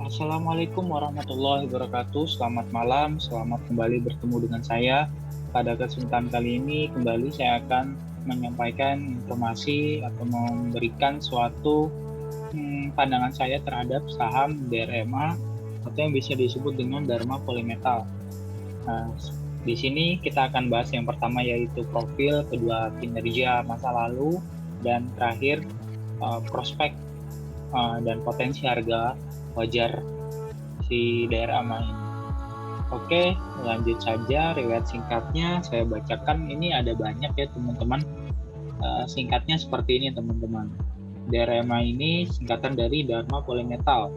Assalamualaikum warahmatullahi wabarakatuh. Selamat malam, selamat kembali bertemu dengan saya. Pada kesempatan kali ini kembali saya akan menyampaikan informasi atau memberikan suatu pandangan saya terhadap saham DRMA atau yang bisa disebut dengan Dharma Polymetal. Nah, di sini kita akan bahas yang pertama yaitu profil, kedua kinerja masa lalu, dan terakhir prospek dan potensi harga wajar si daerah main. Oke, lanjut saja riwayat singkatnya saya bacakan. Ini ada banyak ya teman-teman. Singkatnya seperti ini teman-teman. DRMA ini singkatan dari Dharma Polymetal.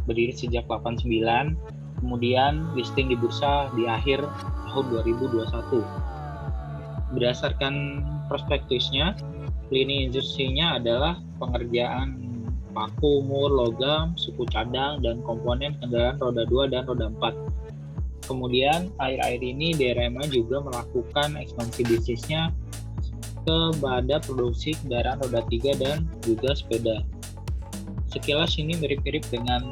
Berdiri sejak 89, kemudian listing di bursa di akhir tahun 2021. Berdasarkan prospektusnya, lini industrinya adalah pengerjaan paku, mur, logam, suku cadang, dan komponen kendaraan roda 2 dan roda 4. Kemudian, akhir-akhir ini DRMA juga melakukan ekspansi bisnisnya kepada produksi kendaraan roda 3 dan juga sepeda. Sekilas ini mirip-mirip dengan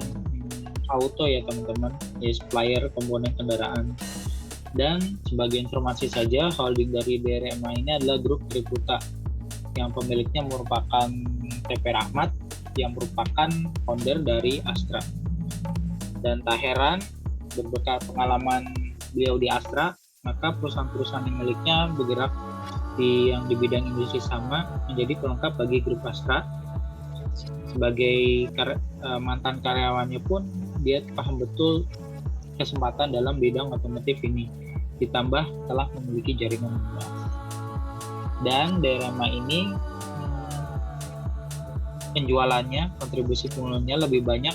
auto ya teman-teman, ya supplier komponen kendaraan. Dan sebagai informasi saja, holding dari DRMA ini adalah grup Triputa, yang pemiliknya merupakan TP Rahmat, yang merupakan founder dari Astra. Dan tak heran, berbekal pengalaman beliau di Astra, maka perusahaan-perusahaan yang miliknya bergerak yang di bidang industri sama menjadi pelengkap bagi grup Astra. Sebagai mantan karyawannya pun, dia paham betul kesempatan dalam bidang otomotif ini, ditambah telah memiliki jaringan luas. Dan DRMA ini penjualannya, kontribusi pengeluarannya lebih banyak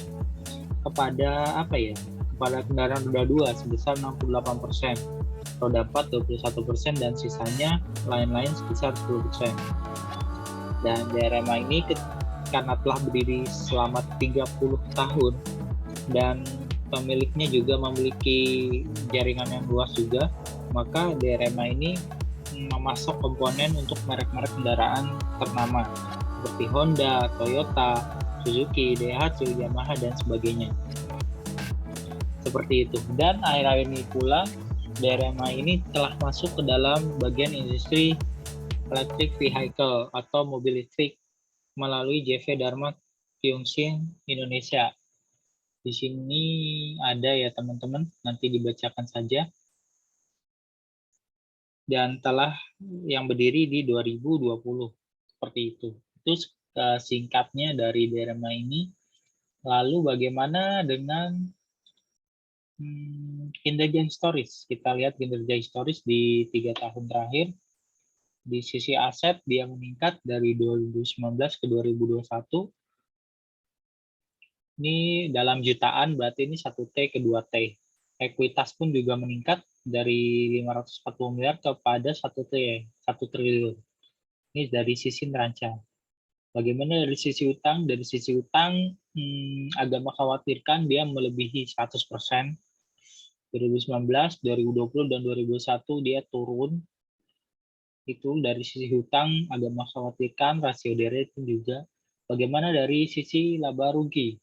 kepada kepada kendaraan roda 2 sebesar 68%, roda 4 21%, dan sisanya lain-lain sebesar 10%. Dan DRMA ini karena telah berdiri selama 30 tahun dan pemiliknya juga memiliki jaringan yang luas juga, maka DRMA ini memasok komponen untuk merek-merek kendaraan ternama seperti Honda, Toyota, Suzuki, Daihatsu, Yamaha, dan sebagainya. Seperti itu. Dan akhir-akhir ini pula DRMA ini telah masuk ke dalam bagian industri electric vehicle atau mobil listrik melalui JV Dharma Kyungshin Indonesia. Di sini ada ya teman-teman, nanti dibacakan saja. Dan telah yang berdiri di 2020. Seperti itu. Itu singkatnya dari DRMA ini. Lalu bagaimana dengan kinerja historis? Kita lihat kinerja historis di 3 tahun terakhir. Di sisi aset dia meningkat dari 2019 ke 2021. Ini dalam jutaan, berarti ini 1T ke 2T. Ekuitas pun juga meningkat dari 540 miliar kepada 1 triliun. Ini dari sisi neraca. Bagaimana dari sisi utang? Dari sisi utang agak mengkhawatirkan dia melebihi 100%. 2019, 2020, dan 2021 dia turun. Itu dari sisi hutang agak mengkhawatirkan, rasio debt juga. Bagaimana dari sisi laba rugi?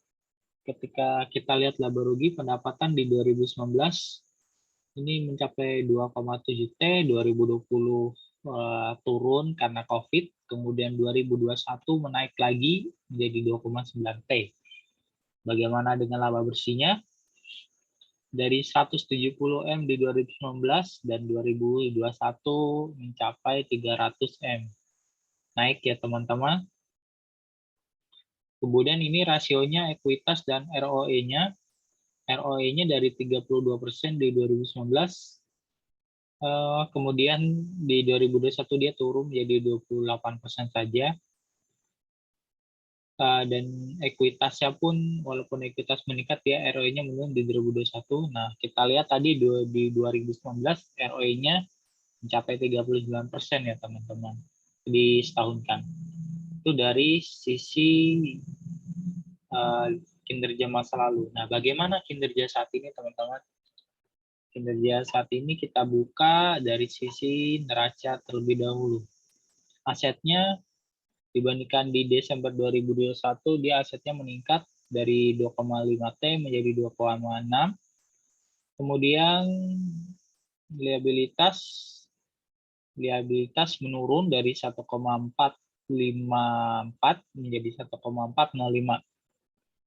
Ketika kita lihat laba rugi pendapatan di 2019 ini mencapai 2,7 T, 2020 turun karena COVID, kemudian 2021 menaik lagi menjadi 2,9 T. Bagaimana dengan laba bersihnya? Dari 170 M di 2019 dan 2021 mencapai 300 M. Naik ya teman-teman. Kemudian ini rasionya ekuitas dan ROE-nya. ROE-nya dari 32% di 2019. Kemudian di 2021 dia turun menjadi 28% saja. Dan ekuitasnya pun walaupun ekuitas meningkat ya ROE-nya menurun di 2021. Nah, kita lihat tadi di 2019 ROE-nya mencapai 39% ya teman-teman di setahun kan. Itu dari sisi kinerja masa lalu. Nah, bagaimana kinerja saat ini teman-teman? Kinerja saat ini kita buka dari sisi neraca terlebih dahulu. Asetnya dibandingkan di Desember 2021 dia asetnya meningkat dari 2,5 T menjadi 2,6. Kemudian liabilitas menurun dari 1,454 menjadi 1,405.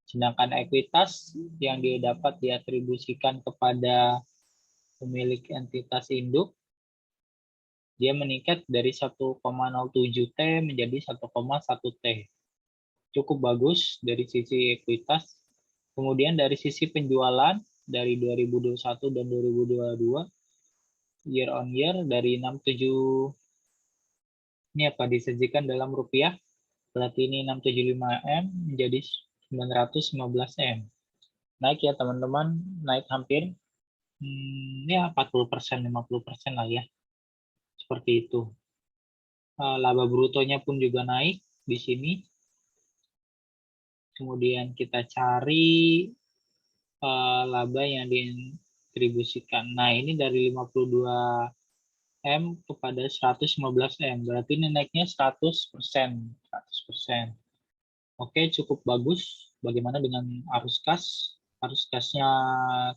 Sedangkan ekuitas yang didapat diatribusikan kepada pemilik entitas induk, dia meningkat dari 1,07 T menjadi 1,1 T. Cukup bagus dari sisi ekuitas. Kemudian dari sisi penjualan, dari 2021 dan 2022, year on year dari 67, ini apa disajikan dalam rupiah, berarti ini 675 M menjadi 915 M. Naik ya teman-teman, naik hampir ya 40%, 50% lah ya. Seperti itu. Laba brutonya pun juga naik di sini. Kemudian kita cari laba yang didistribusikan. Nah, ini dari 52 M kepada 115 M. Berarti ini naiknya 100%. 100%. Oke, cukup bagus. Bagaimana dengan arus kas? Arus kasnya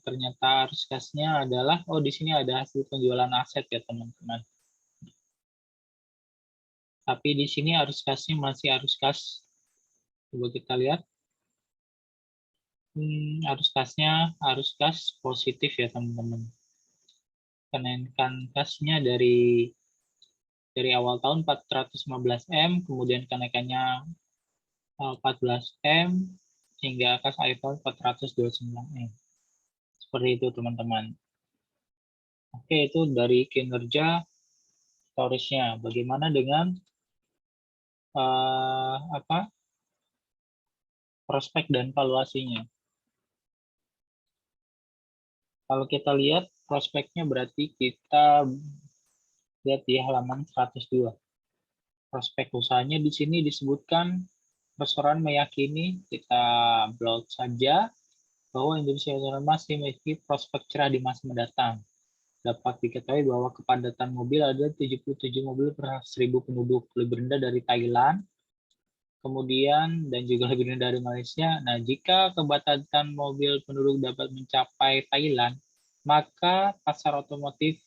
ternyata arus kasnya adalah, di sini ada hasil penjualan aset ya teman-teman. Tapi di sini arus kasnya masih arus kas. Coba kita lihat. Arus kas positif ya teman-teman. Kenaikan kasnya dari awal tahun 415 M, kemudian kenaikannya 14 M, hingga kas akhir tahun 429 M. Seperti itu teman-teman. Oke, itu dari kinerja storage-nya. Bagaimana dengan prospek dan valuasinya? Kalau kita lihat prospeknya berarti kita lihat di halaman 102. Prospek usahanya di sini disebutkan perseroan meyakini, kita blot saja, bahwa Indonesia masih memiliki prospek cerah di masa mendatang. Dapat diketahui bahwa kepadatan mobil ada 77 mobil per 1.000 penduduk, lebih rendah dari Thailand, kemudian dan juga lebih rendah dari Malaysia. Nah, jika kepadatan mobil penduduk dapat mencapai Thailand, maka pasar otomotif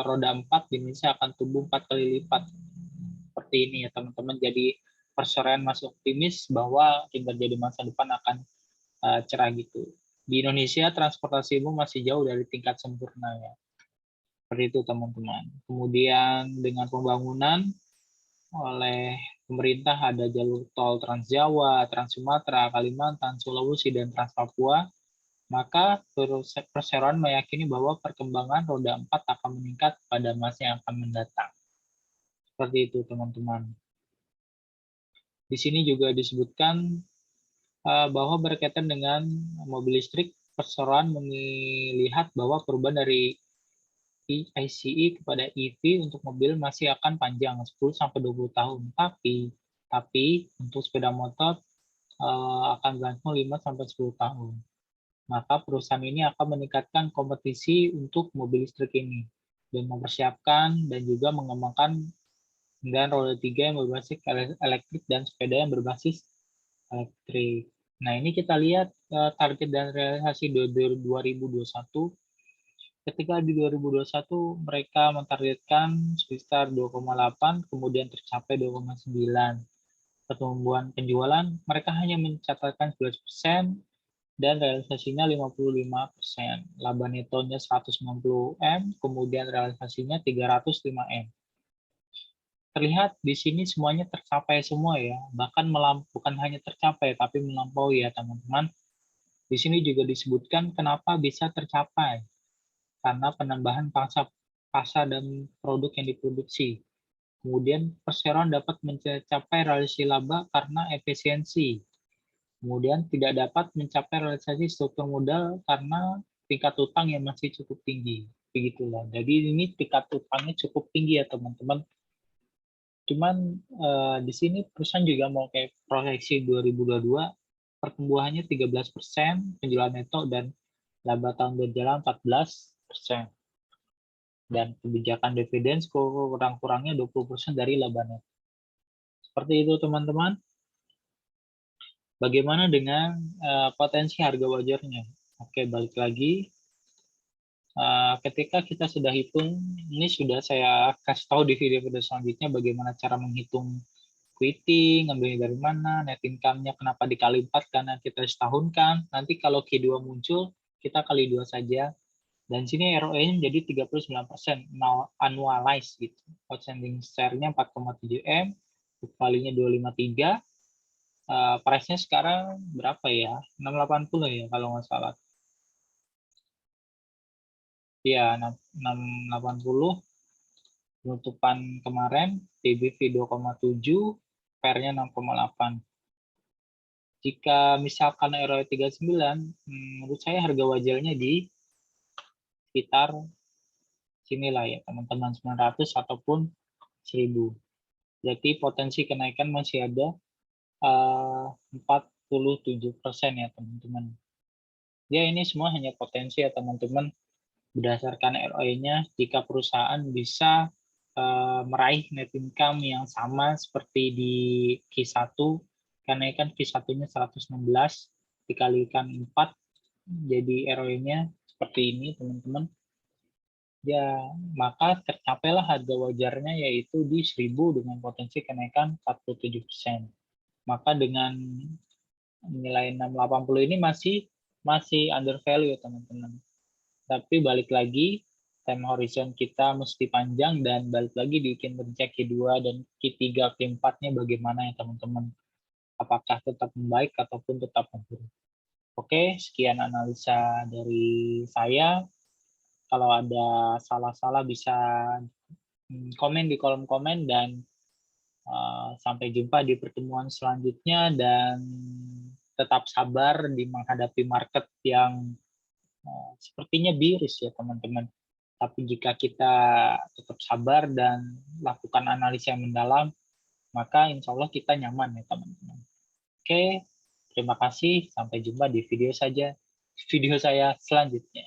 roda 4 di Indonesia akan tumbuh 4 kali lipat. Seperti ini ya teman-teman. Jadi perseroan masih optimis bahwa kinerja di masa depan akan cerah gitu. Di Indonesia transportasi umum masih jauh dari tingkat sempurna ya. Seperti itu teman-teman. Kemudian dengan pembangunan oleh pemerintah ada jalur tol Trans Jawa, Trans Sumatera, Kalimantan, Sulawesi, dan Trans Papua, maka perseroan meyakini bahwa perkembangan roda 4 akan meningkat pada masa yang akan mendatang. Seperti itu teman-teman. Di sini juga disebutkan bahwa berkaitan dengan mobil listrik, perseroan melihat bahwa perubahan dari ICE kepada EV untuk mobil masih akan panjang 10-20 tahun. Tapi untuk sepeda motor akan berlangsung 5-10 tahun. Maka perusahaan ini akan meningkatkan kompetisi untuk mobil listrik ini dan mempersiapkan dan juga mengembangkan kendaraan roda 3 yang berbasis elektrik dan sepeda yang berbasis elektrik. Nah, ini kita lihat target dan realisasi 2021. Ketika di 2021 mereka mentargetkan sekitar 2,8, kemudian tercapai 2,9. Pertumbuhan penjualan mereka hanya mencatatkan 11% dan realisasinya 55%. Laba netonya 190 M, kemudian realisasinya 305 M. Terlihat di sini semuanya tercapai semua ya, bahkan bukan hanya tercapai tapi melampaui ya teman-teman. Di sini juga disebutkan kenapa bisa tercapai, karena penambahan pasar dan produk yang diproduksi. Kemudian perseroan dapat mencapai realisasi laba karena efisiensi. Kemudian tidak dapat mencapai realisasi struktur modal karena tingkat utang yang masih cukup tinggi. Begitulah. Jadi ini tingkat utangnya cukup tinggi ya teman-teman. Cuman di sini perusahaan juga mau kayak proyeksi 2022 pertumbuhannya 13%, penjualan neto dan laba tahun berjalan 14%. Dan kebijakan dividen kurang-kurangnya 20% dari laba neto. Seperti itu teman-teman. Bagaimana dengan potensi harga wajarnya? Oke, balik lagi. Ketika kita sudah hitung, ini sudah saya kasih tahu di video-video selanjutnya bagaimana cara menghitung quitting, ngambilnya dari mana, net income-nya kenapa dikali 4 karena kita setahunkan. Nanti kalau Q2 muncul, kita kali 2 saja. Dan sini ROE-nya menjadi 39%, annualized gitu. Outstanding share-nya 4,7 M, book value-nya 253. Price-nya sekarang berapa ya? 680 ya kalau nggak salah. Ya, 680. Penutupan kemarin, TBV 2,7, PER-nya 6,8. Jika misalkan ROE 39, menurut saya harga wajarnya di sekitar sinilah ya teman-teman, 900 ataupun 1000. Jadi potensi kenaikan masih ada 47% ya teman-teman. Ya ini semua hanya potensi ya teman-teman. Berdasarkan ROE-nya, jika perusahaan bisa meraih net income yang sama seperti di Q1, karena kan Q1-nya 116 dikalikan 4, jadi ROE-nya seperti ini teman-teman. Ya, maka tercapailah harga wajarnya yaitu di 1000 dengan potensi kenaikan 47%. Maka dengan nilai 680 ini masih under value teman-teman. Tapi balik lagi, time horizon kita mesti panjang dan balik lagi di kinerja Q2 dan Q3, Q4-nya bagaimana ya teman-teman. Apakah tetap membaik ataupun tetap menurun. Oke, sekian analisa dari saya. Kalau ada salah-salah bisa komen di kolom komen dan sampai jumpa di pertemuan selanjutnya dan tetap sabar di menghadapi market yang sepertinya bearish ya teman-teman. Tapi jika kita tetap sabar dan lakukan analisa yang mendalam, maka insya Allah kita nyaman ya teman-teman. Oke, terima kasih. Sampai jumpa di video saya selanjutnya.